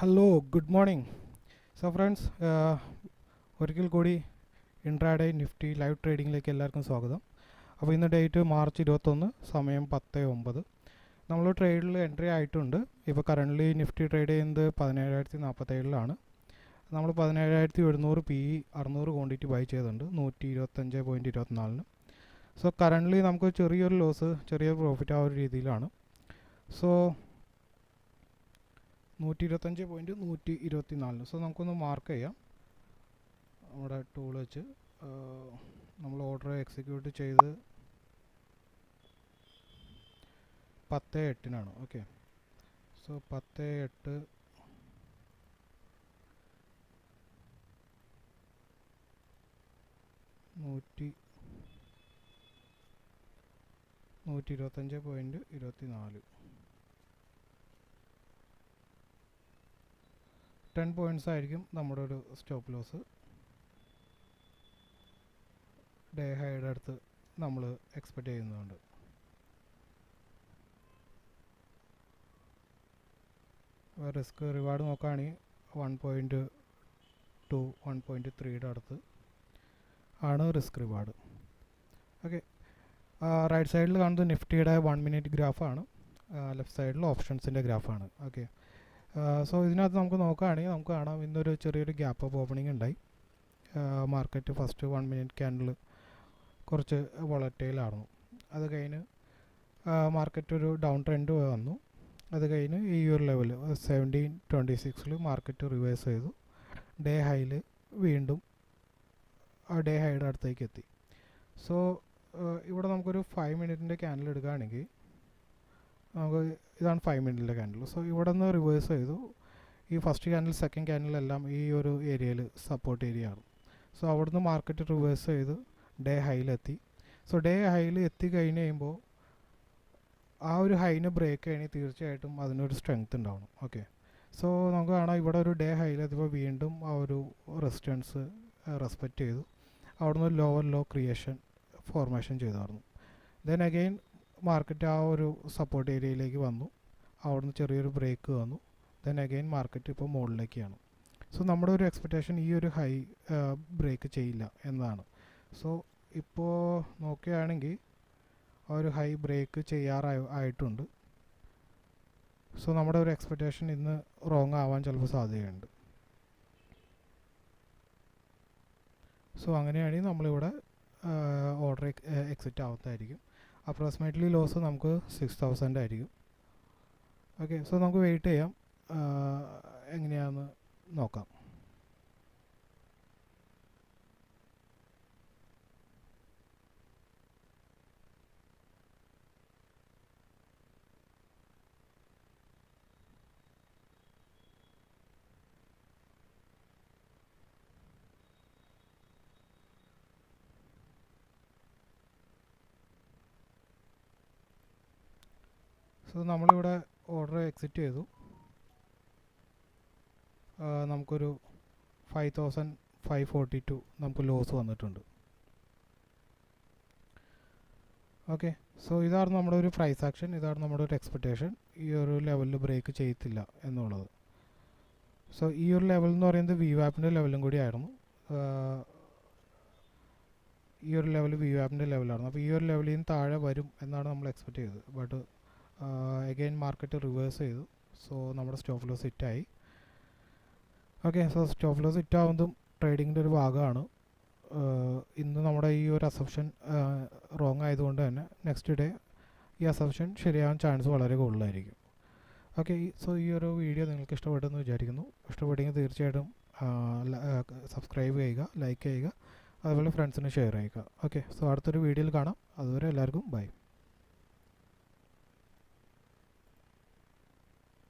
Hello, good morning. So friends, ഒരിക്കൽ കൂടി intraday Nifty live ട്രേഡിങ്ങിലേക്ക് എല്ലാവർക്കും സ്വാഗതം. അപ്പോൾ ഇന്ന് ഡേറ്റ് മാർച്ച് 21, സമയം 10:09. നമ്മൾ ട്രേഡിൽ എൻട്രി ആയിട്ടുണ്ട്. ഇപ്പോൾ കറൻ്റ്ലി നിഫ്റ്റി ട്രേഡ് ചെയ്യുന്നത് 17,047 നമ്മൾ 17,700 PE 600 ക്വാണ്ടിറ്റി ബൈ ചെയ്തിട്ടുണ്ട് 125.24. സോ കറൻ്റ്ലി നമുക്ക് ചെറിയൊരു ലോസ്, ചെറിയൊരു പ്രോഫിറ്റ് ആ ഒരു രീതിയിലാണ്. സോ 125.124. സോ നമുക്കൊന്ന് മാർക്ക് ചെയ്യാം. നമ്മുടെ ടൂൾ വെച്ച് നമ്മൾ ഓർഡർ എക്സിക്യൂട്ട് ചെയ്ത് 10:08 ഓക്കെ. സോ 10:08 125.24 10 പോയിൻറ്റ്സ് ആയിരിക്കും നമ്മുടെ ഒരു സ്റ്റോപ്പ് ലോസ്. ഡേ ഹൈയുടെ അടുത്ത് നമ്മൾ എക്സ്പെക്റ്റ് ചെയ്യുന്നുണ്ട്. റിസ്ക് റിവാർഡ് നോക്കുകയാണെങ്കിൽ 1.2 1.3 അടുത്ത് ആണ് റിസ്ക് റിവാർഡ്. ഓക്കെ, റൈറ്റ് സൈഡിൽ കാണുന്നത് നിഫ്റ്റിയുടെ 1 മിനിറ്റ് ഗ്രാഫാണ്, ലെഫ്റ്റ് സൈഡിൽ ഓപ്ഷൻസിൻ്റെ ഗ്രാഫാണ്. ഓക്കെ, സോ ഇതിനകത്ത് നമുക്ക് നോക്കുകയാണെങ്കിൽ നമുക്ക് കാണാം ഇന്നൊരു ചെറിയൊരു ഗ്യാപ്പ് അപ്പ് ഓപ്പണിംഗ് ഉണ്ടായി. മാർക്കറ്റ് ഫസ്റ്റ് 1 മിനിറ്റ് ക്യാൻഡിൽ കുറച്ച് വോളറ്റൈലായിരുന്നു. അത് കഴിഞ്ഞ് മാർക്കറ്റ് ഒരു ഡൗൺ ട്രെൻഡ് വന്നു. അത് കഴിഞ്ഞ് ഈ ഒരു ലെവൽ 1726 മാർക്കറ്റ് റിവേഴ്സ് ചെയ്തു. ഡേ ഹൈയിൽ വീണ്ടും ഡേ ഹൈയുടെ അടുത്തേക്ക് എത്തി. സോ ഇവിടെ നമുക്കൊരു 5 മിനിറ്റിൻ്റെ ക്യാൻഡിൽ എടുക്കുകയാണെങ്കിൽ നമുക്ക് ഇതാണ് 5 മിനിറ്റിലെ ക്യാൻഡിൽ. സോ ഇവിടെ നിന്ന് റിവേഴ്സ് ചെയ്തു. ഈ ഫസ്റ്റ് ക്യാൻഡിൽ, സെക്കൻഡ് ക്യാൻഡിലെല്ലാം ഈ ഒരു ഏരിയയിൽ സപ്പോർട്ട് ഏരിയ ആണ്. സോ അവിടുന്ന് മാർക്കറ്റ് റിവേഴ്സ് ചെയ്ത് ഡേ ഹൈയിലെത്തി. സോ ഡേ ഹൈയിൽ എത്തിക്കഴിഞ്ഞ് കഴിയുമ്പോൾ ആ ഒരു ഹൈന് ബ്രേക്ക് കഴിഞ്ഞ് തീർച്ചയായിട്ടും അതിനൊരു സ്ട്രെങ്ത് ഉണ്ടാവണം. ഓക്കെ, സോ നമുക്ക് കാണാം ഇവിടെ ഒരു ഡേ ഹൈയിലെത്തിയപ്പോൾ വീണ്ടും ആ ഒരു റെസിസ്റ്റൻസ് റെസ്പെക്റ്റ് ചെയ്തു. അവിടുന്ന് ലോവർ ലോ ക്രിയേഷൻ ഫോർമേഷൻ ചെയ്തായിരുന്നു. ദെൻ അഗെയിൻ മാർക്കറ്റ് ആ ഒരു സപ്പോർട്ട് ഏരിയയിലേക്ക് വന്നു. അവിടുന്ന് ചെറിയൊരു ബ്രേക്ക് വന്നു. ദെൻ അഗെയിൻ മാർക്കറ്റ് ഇപ്പോൾ മുകളിലേക്കാണ്. സോ നമ്മുടെ ഒരു എക്സ്പെക്റ്റേഷൻ ഈ ഒരു ഹൈ ബ്രേക്ക് ചെയ്യില്ല എന്നതാണ്. സോ ഇപ്പോൾ നോക്കുകയാണെങ്കിൽ ആ ഒരു ഹൈ ബ്രേക്ക് ആയിട്ടുണ്ട്. സോ നമ്മുടെ ഒരു എക്സ്പെക്റ്റേഷൻ ഇന്ന് റോങ് ആവാൻ ചിലപ്പോൾ സാധ്യതയുണ്ട്. സോ അങ്ങനെയാണെങ്കിൽ നമ്മളിവിടെ ഓർഡർ എക്സിറ്റ് ആവുന്നതായിരിക്കും. അപ്രോക്സിമേറ്റ്ലി ലോസ് നമുക്ക് 6,000 ആയിരിക്കും. ഓക്കെ, സോ നമുക്ക് വെയിറ്റ് ചെയ്യാം, എങ്ങനെയാണെന്ന് നോക്കാം. സോ നമ്മളിവിടെ ഓർഡർ എക്സിറ്റ് ചെയ്തു. നമുക്കൊരു 5,542 നമുക്ക് ലോസ് വന്നിട്ടുണ്ട്. ഓക്കെ, സോ ഇതാണ് നമ്മുടെ ഒരു പ്രൈസ് ആക്ഷൻ, ഇതാണ് നമ്മുടെ ഒരു എക്സ്പെക്റ്റേഷൻ. ഈ ഒരു ലെവലിൽ ബ്രേക്ക് ചെയ്യത്തില്ല എന്നുള്ളത്. സോ ഈ ഒരു ലെവൽ എന്ന് പറയുന്നത് VWAPൻ്റെ ലെവലും കൂടി ആയിരുന്നു. ഈ ഒരു ലെവൽ VWAPൻ്റെ ലെവലായിരുന്നു. അപ്പോൾ ഈ ഒരു ലെവലിൽ നിന്ന് താഴെ വരും എന്നാണ് നമ്മൾ എക്സ്പെക്റ്റ് ചെയ്തത്. ബട്ട് അഗെയിൻ മാർക്കറ്റ് റിവേഴ്സ് ചെയ്തു. സോ നമ്മുടെ സ്റ്റോപ്പ് ലോസ് ഹിറ്റായി. ഓക്കെ, സോ സ്റ്റോപ്പ് ലോസ് ഹിറ്റാവുന്നതും ട്രേഡിങ്ങിൻ്റെ ഒരു ഭാഗമാണ്. ഇന്ന് നമ്മുടെ ഈ ഒരു അസംപ്ഷൻ റോങ് ആയതുകൊണ്ട് തന്നെ നെക്സ്റ്റ് ഡേ ഈ അസംപ്ഷൻ ശരിയാവാൻ ചാൻസ് വളരെ കൂടുതലായിരിക്കും. ഓക്കെ, സോ ഈ ഒരു വീഡിയോ നിങ്ങൾക്ക് ഇഷ്ടപ്പെട്ടെന്ന് വിചാരിക്കുന്നു. ഇഷ്ടപ്പെട്ടെങ്കിൽ തീർച്ചയായിട്ടും സബ്സ്ക്രൈബ് ചെയ്യുക, ലൈക്ക് ചെയ്യുക, അതുപോലെ ഫ്രണ്ട്സിന് ഷെയർ ചെയ്യുക. ഓക്കെ, സോ അടുത്തൊരു വീഡിയോയിൽ കാണാം. അതുവരെ എല്ലാവർക്കും ബൈ.